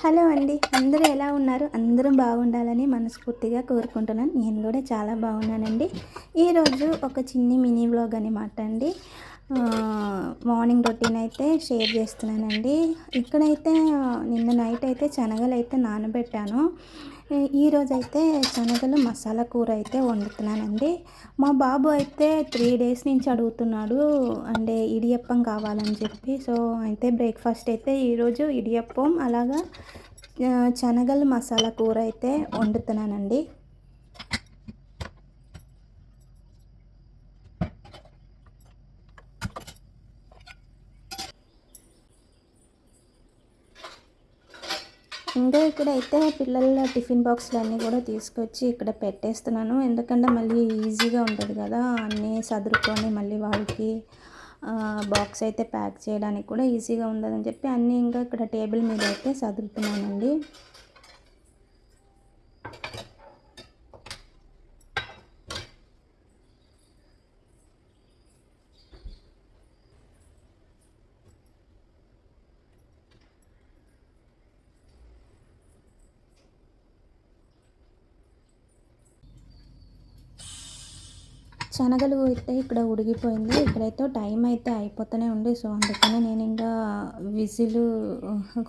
Hello అండి. అందరూ ఎలా ఉన్నారు? అందరూ బాగుండాలని మనస్ఫూర్తిగా కోరుకుంటున్నాను. నేను కూడా చాలా బాగున్నానండి. ఈరోజు ఒక చిన్ని మినీ వ్లాగ్ అనమాట అండి. మార్నింగ్ రొటీన్ అయితే షేర్ చేస్తున్నానండి. ఇక్కడైతే నిన్న నైట్ అయితే శనగలైతే నానబెట్టాను. ఈరోజైతే శనగలు మసాలా కూర అయితే వండుతున్నానండి. మా బాబు అయితే 3 డేస్ నుంచి అడుగుతున్నాడు. అంటే ఇడియప్పం కావాలని చెప్పి. సో అయితే బ్రేక్ఫాస్ట్ అయితే ఈరోజు ఇడియప్పం అలాగా శనగలు మసాలా కూర అయితే వండుతున్నానండి. ఇంకా ఇక్కడైతే పిల్లల టిఫిన్ బాక్స్లు అన్నీ కూడా తీసుకొచ్చి ఇక్కడ పెట్టేస్తున్నాను. ఎందుకంటే మళ్ళీ ఈజీగా ఉంటుంది కదా, అన్నీ సదురుకొని మళ్ళీ వాళ్ళకి బాక్స్ అయితే ప్యాక్ చేయడానికి కూడా ఈజీగా ఉండదని చెప్పి అన్నీ ఇంకా ఇక్కడ టేబుల్ మీద అయితే సదురుతున్నానండి. శనగలు అయితే ఇక్కడ ఉడికిపోయింది. ఇక్కడైతే టైం అయితే అయిపోతూనే ఉంది. సో అందుకని నేను ఇంకా విజిల్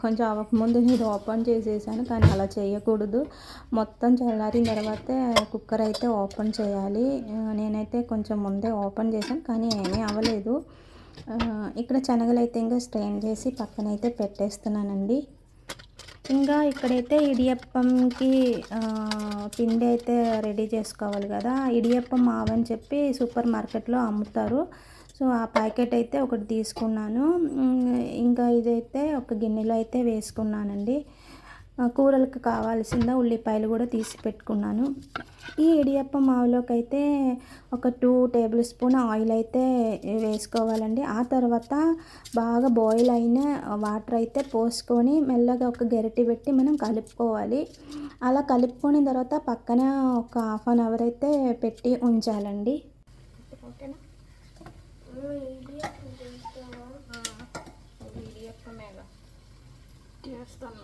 కొంచెం అవ్వకముందు నేను ఓపెన్ చేసేసాను. కానీ అలా చేయకూడదు. మొత్తం చల్లారిన తర్వాతే కుక్కర్ అయితే ఓపెన్ చేయాలి. నేనైతే కొంచెం ముందే ఓపెన్ చేశాను కానీ ఏమీ అవ్వలేదు. ఇక్కడ శనగలు అయితే ఇంకా స్ట్రెయిన్ చేసి పక్కనైతే పెట్టేస్తున్నానండి. ఇంకా ఇక్కడైతే ఇడియప్పంకి పిండి అయితే రెడీ చేసుకోవాలి కదా. ఇడియప్పం మావని చెప్పి సూపర్ మార్కెట్లో అమ్ముతారు. సో ఆ ప్యాకెట్ అయితే ఒకటి తీసుకున్నాను. ఇంకా ఇదైతే ఒక గిన్నెలో అయితే వేసుకున్నానండి. కూరలకు కావాల్సిన ఉల్లిపాయలు కూడా తీసి పెట్టుకున్నాను. ఈ ఇడియప్పం మావులోకి అయితే ఒక 2 టేబుల్ స్పూన్ ఆయిల్ అయితే వేసుకోవాలండి. ఆ తర్వాత బాగా బాయిల్ అయిన వాటర్ అయితే పోసుకొని మెల్లగా ఒక గరిటె పెట్టి మనం కలుపుకోవాలి. అలా కలుపుకొని తర్వాత పక్కన ఒక హాఫ్ అన్ అవర్ అయితే పెట్టి ఉంచాలండి. చేస్తున్నా.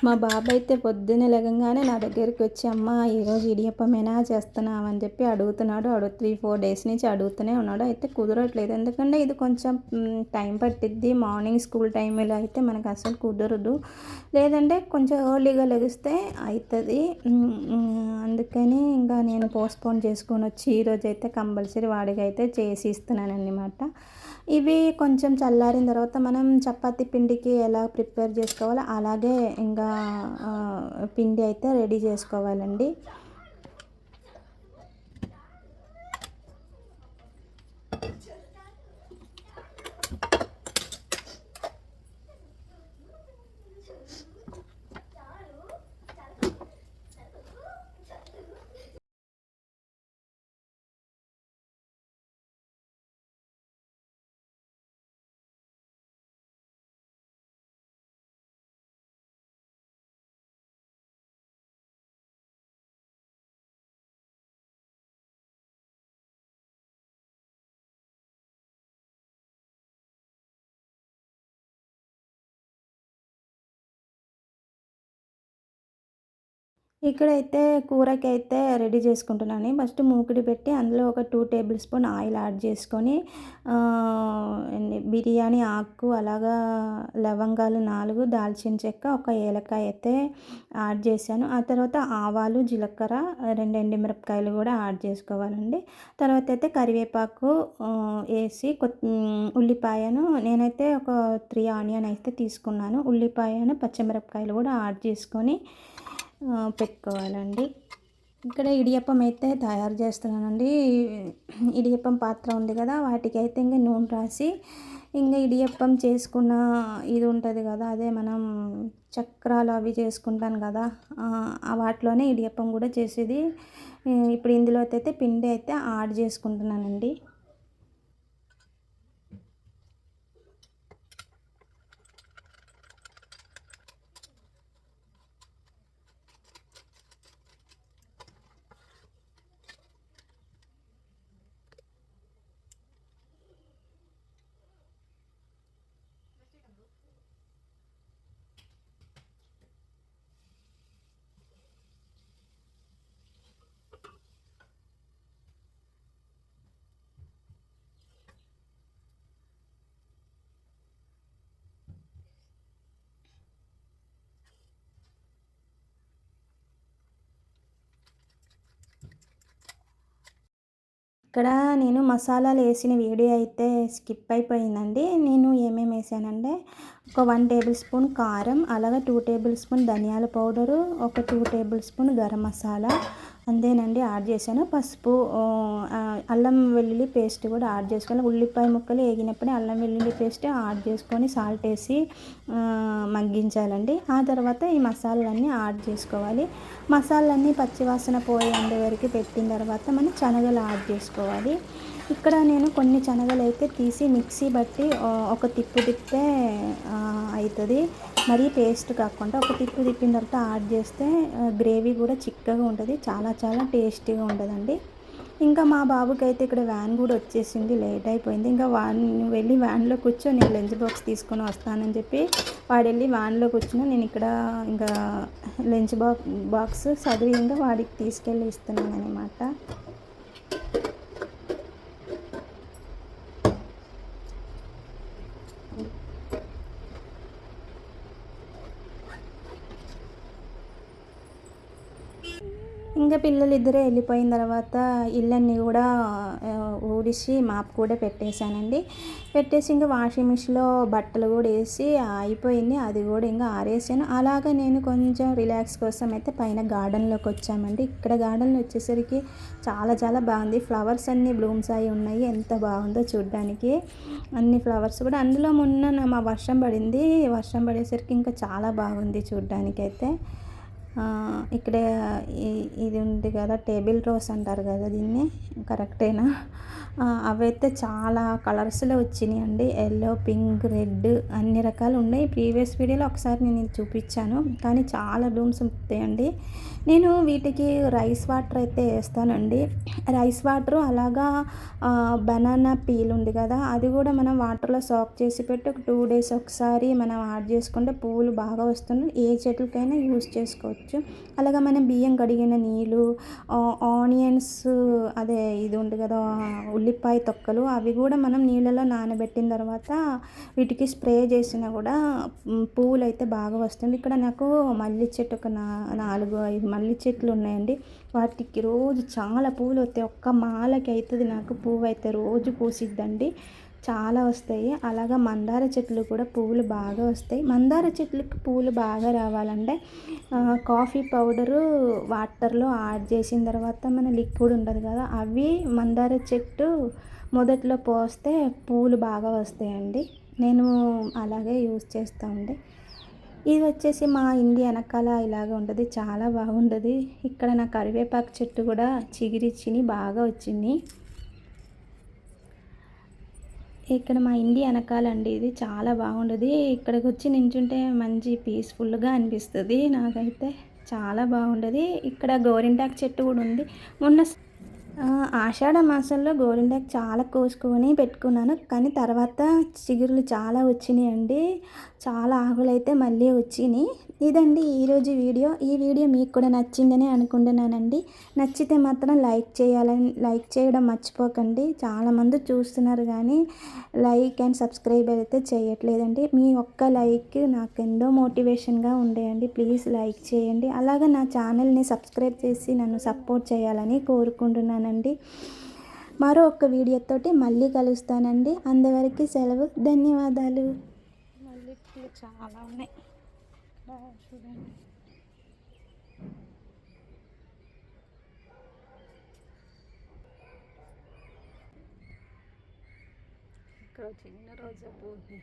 మా బాబు అయితే పొద్దున్నే లెగంగానే నా దగ్గరికి వచ్చి, అమ్మ ఈరోజు ఇడియప్పమేనా చేస్తున్నావని చెప్పి అడుగుతున్నాడు. 3-4 డేస్ నుంచి అడుగుతూనే ఉన్నాడు. అయితే కుదరట్లేదు, ఎందుకంటే ఇది కొంచెం టైం పట్టిద్ది. మార్నింగ్ స్కూల్ టైంలో అయితే మనకు అసలు కుదరదు. లేదంటే కొంచెం ఎర్లీగా లెగిస్తే అవుతుంది. అందుకని ఇంకా నేను పోస్ట్పోన్ చేసుకొని వచ్చి ఈరోజు అయితే కంపల్సరీ వాడికి అయితే చేసి ఇస్తున్నాను అన్నమాట. ఇవి కొంచెం చల్లారిన తర్వాత మనం చపాతీ పిండికి ఎలా ప్రిపేర్ చేసుకోవాలో అలాగే ఇంకా పిండి అయితే రెడీ చేసుకోవాలండి. ఇక్కడైతే కూరకైతే రెడీ చేసుకుంటున్నాను. ఫస్ట్ మూకుడు పెట్టి అందులో ఒక 2 టేబుల్ స్పూన్ ఆయిల్ యాడ్ చేసుకొని బిర్యానీ ఆకు అలాగా లవంగాలు 4, దాల్చిన చెక్క, ఒక ఏలకాయ అయితే యాడ్ చేశాను. ఆ తర్వాత ఆవాలు, జీలకర్ర, 2 ఎండుమిరపకాయలు కూడా యాడ్ చేసుకోవాలండి. తర్వాత అయితే కరివేపాకు వేసి ఉల్లిపాయను నేనైతే ఒక 3 ఆనియన్ అయితే తీసుకున్నాను. ఉల్లిపాయను, పచ్చిమిరపకాయలు కూడా యాడ్ చేసుకొని పెట్టుకోవాలండి. ఇక్కడ ఇడియప్పం అయితే తయారు చేస్తున్నానండి. ఇడియప్పం పాత్ర ఉంది కదా, వాటికి అయితే ఇంకా నూనె రాసి ఇంకా ఇడియప్పం చేసుకున్న ఇది ఉంటుంది కదా, అదే మనం చక్రాలు అవి చేసుకుంటాను కదా, వాటిలోనే ఇడియప్పం కూడా చేసేది. ఇప్పుడు ఇందులో అయితే పిండి అయితే యాడ్ చేసుకుంటున్నానండి. ఇక్కడ నేను మసాలాలు వేసిన వీడియో అయితే స్కిప్ అయిపోయిందండి. నేను ఏమేమి వేసానంటే ఒక 1 టేబుల్ స్పూన్ కారం, అలాగే 2 టేబుల్ స్పూన్ ధనియాల పౌడరు, ఒక 2 టేబుల్ స్పూన్ గరం మసాలా అంతేనండి యాడ్ చేశాను. పసుపు, అల్లం వెల్లుల్లి పేస్ట్ కూడా యాడ్ చేసుకోవాలి. ఉల్లిపాయ ముక్కలు వేగినప్పుడే అల్లం వెల్లుల్లి పేస్ట్ యాడ్ చేసుకొని సాల్ట్ వేసి మగ్గించాలండి. ఆ తర్వాత ఈ మసాలాలన్నీ యాడ్ చేసుకోవాలి. మసాలాలన్నీ పచ్చివాసన పోయేంత వరకు పెట్టిన తర్వాత మనం శనగలు యాడ్ చేసుకోవాలి. ఇక్కడ నేను కొన్ని శనగలు అయితే తీసి మిక్సీ బట్టి ఒక తిప్పు తిప్పితే అవుతుంది. మరీ పేస్ట్ కాకుండా ఒక తిప్పు తిప్పిన తర్వాత యాడ్ చేస్తే గ్రేవీ కూడా చిక్కగా ఉంటుంది. చాలా చాలా టేస్టీగా ఉంటుందండి. ఇంకా మా బాబుకి అయితే ఇక్కడ వ్యాన్ కూడా వచ్చేసింది, లేట్ అయిపోయింది. ఇంకా వెళ్ళి వ్యాన్లో కూర్చో, నేను లంచ్ బాక్స్ తీసుకొని వస్తానని చెప్పి వాడు వెళ్ళి వ్యాన్లో కూర్చుని నేను ఇక్కడ ఇంకా లంచ్ బాక్స్ చదివి ఇంకా వాడికి తీసుకెళ్ళి ఇస్తున్నాను అనమాట. ఇంకా పిల్లలు ఇద్దరే వెళ్ళిపోయిన తర్వాత ఇళ్ళన్నీ కూడా ఊడిసి మాపు కూడా పెట్టేశానండి. పెట్టేసి ఇంకా వాషింగ్ మిషన్లో బట్టలు కూడా వేసి అయిపోయింది. అది కూడా ఇంకా ఆరేసాను. అలాగా నేను కొంచెం రిలాక్స్ కోసం అయితే పైన గార్డెన్లోకి వచ్చామండి. ఇక్కడ గార్డెన్లో వచ్చేసరికి చాలా చాలా బాగుంది. ఫ్లవర్స్ అన్నీ బ్లూమ్స్ అయి ఉన్నాయి. ఎంత బాగుందో చూడ్డానికి. అన్ని ఫ్లవర్స్ కూడా అందులో మొన్న మా వర్షం పడింది. వర్షం పడేసరికి ఇంకా చాలా బాగుంది చూడ్డానికి అయితే. ఇక్కడ ఇది ఉంది కదా, టేబుల్ రోస్ అంటారు కదా దీన్ని, కరెక్టేనా? అవైతే చాలా కలర్స్లో వచ్చినాయి అండి. ఎల్లో, పింక్, రెడ్ అన్ని రకాలు ఉన్నాయి. ప్రీవియస్ వీడియోలో ఒకసారి నేను ఇది చూపించాను, కానీ చాలా బ్లూమ్స్ ఉంటాయండి. నేను వీటికి రైస్ వాటర్ అయితే వేస్తానండి. రైస్ వాటర్ అలాగా బనానా పీల్ ఉంది కదా, అది కూడా మనం వాటర్లో సాక్ చేసి పెట్టి ఒక 2 డేస్ ఒకసారి మనం యాడ్ చేసుకుంటే పువ్వులు బాగా వస్తున్నాయి. ఏ చెట్లకైనా యూజ్ చేసుకోవచ్చు. అలాగే మనం బియ్యం కడిగిన నీళ్ళు, ఆనియన్స్, అదే ఇది ఉంది కదా ఉల్లిపాయ తొక్కలు, అవి కూడా మనం నీళ్ళలో నానబెట్టిన తర్వాత వీటికి స్ప్రే చేసినా కూడా పువ్వులు అయితే బాగా వస్తుంది. ఇక్కడ నాకు మల్లి చెట్టు ఒక 4-5 మల్లి చెట్లు ఉన్నాయండి. వాటికి రోజు చాలా పువ్వులు వస్తాయి. ఒక్క మాలకి అవుతుంది నాకు పువ్వు అయితే, రోజు పూసిద్దండి, చాలా వస్తాయి. అలాగా మందార చెట్లు కూడా పువ్వులు బాగా వస్తాయి. మందార చెట్లకి పువ్వులు బాగా రావాలంటే కాఫీ పౌడరు వాటర్లో యాడ్ చేసిన తర్వాత మన లిక్విడ్ ఉంటుంది కదా, అవి మందార చెట్టు మొదట్లో పోస్తే పువ్వులు బాగా వస్తాయండి. నేను అలాగే యూజ్ చేస్తూ ఉండే. ఇది వచ్చేసి మా ఇంటి వెనకాల ఇలాగ ఉంటుంది, చాలా బాగుంటుంది. ఇక్కడ నా కరివేపాకు చెట్టు కూడా చిగిరిచ్చిని బాగా వచ్చింది. ఇక్కడ మా ఇంటి వెనకాలండి, ఇది చాలా బాగుంటుంది. ఇక్కడికి వచ్చి నించుంటే మంచి పీస్ఫుల్గా అనిపిస్తుంది నాకైతే, చాలా బాగుంటుంది. ఇక్కడ గోరింటాకు చెట్టు కూడా ఉంది. మొన్న ఆషాఢ మాసంలో గోరింటాకు చాలా కోసుకొని పెట్టుకున్నాను, కానీ తర్వాత చిగురులు చాలా వచ్చినాయండి. చాలా ఆకులైతే మళ్ళీ వచ్చినాయి. ఇదండి ఈరోజు వీడియో. ఈ వీడియో మీకు కూడా నచ్చిందని అనుకుంటున్నానండి. నచ్చితే మాత్రం లైక్ చేయడం మర్చిపోకండి. చాలామంది చూస్తున్నారు కానీ లైక్ అండ్ సబ్స్క్రైబ్ అయితే చేయట్లేదండి. మీ ఒక్క లైక్ నాకు ఎంతో మోటివేషన్గా ఉండేయండి. ప్లీజ్ లైక్ చేయండి. అలాగే నా ఛానల్ని సబ్స్క్రైబ్ చేసి నన్ను సపోర్ట్ చేయాలని కోరుకుంటున్నానండి. మరో ఒక్క వీడియోతోటి మళ్ళీ కలుస్తానండి. అంతవరకు సెలవు. ధన్యవాదాలు. మళ్ళీ చాలా ఉన్నాయి చూడండి. ఇక్కడ చిన్న రోజా పువ్వు.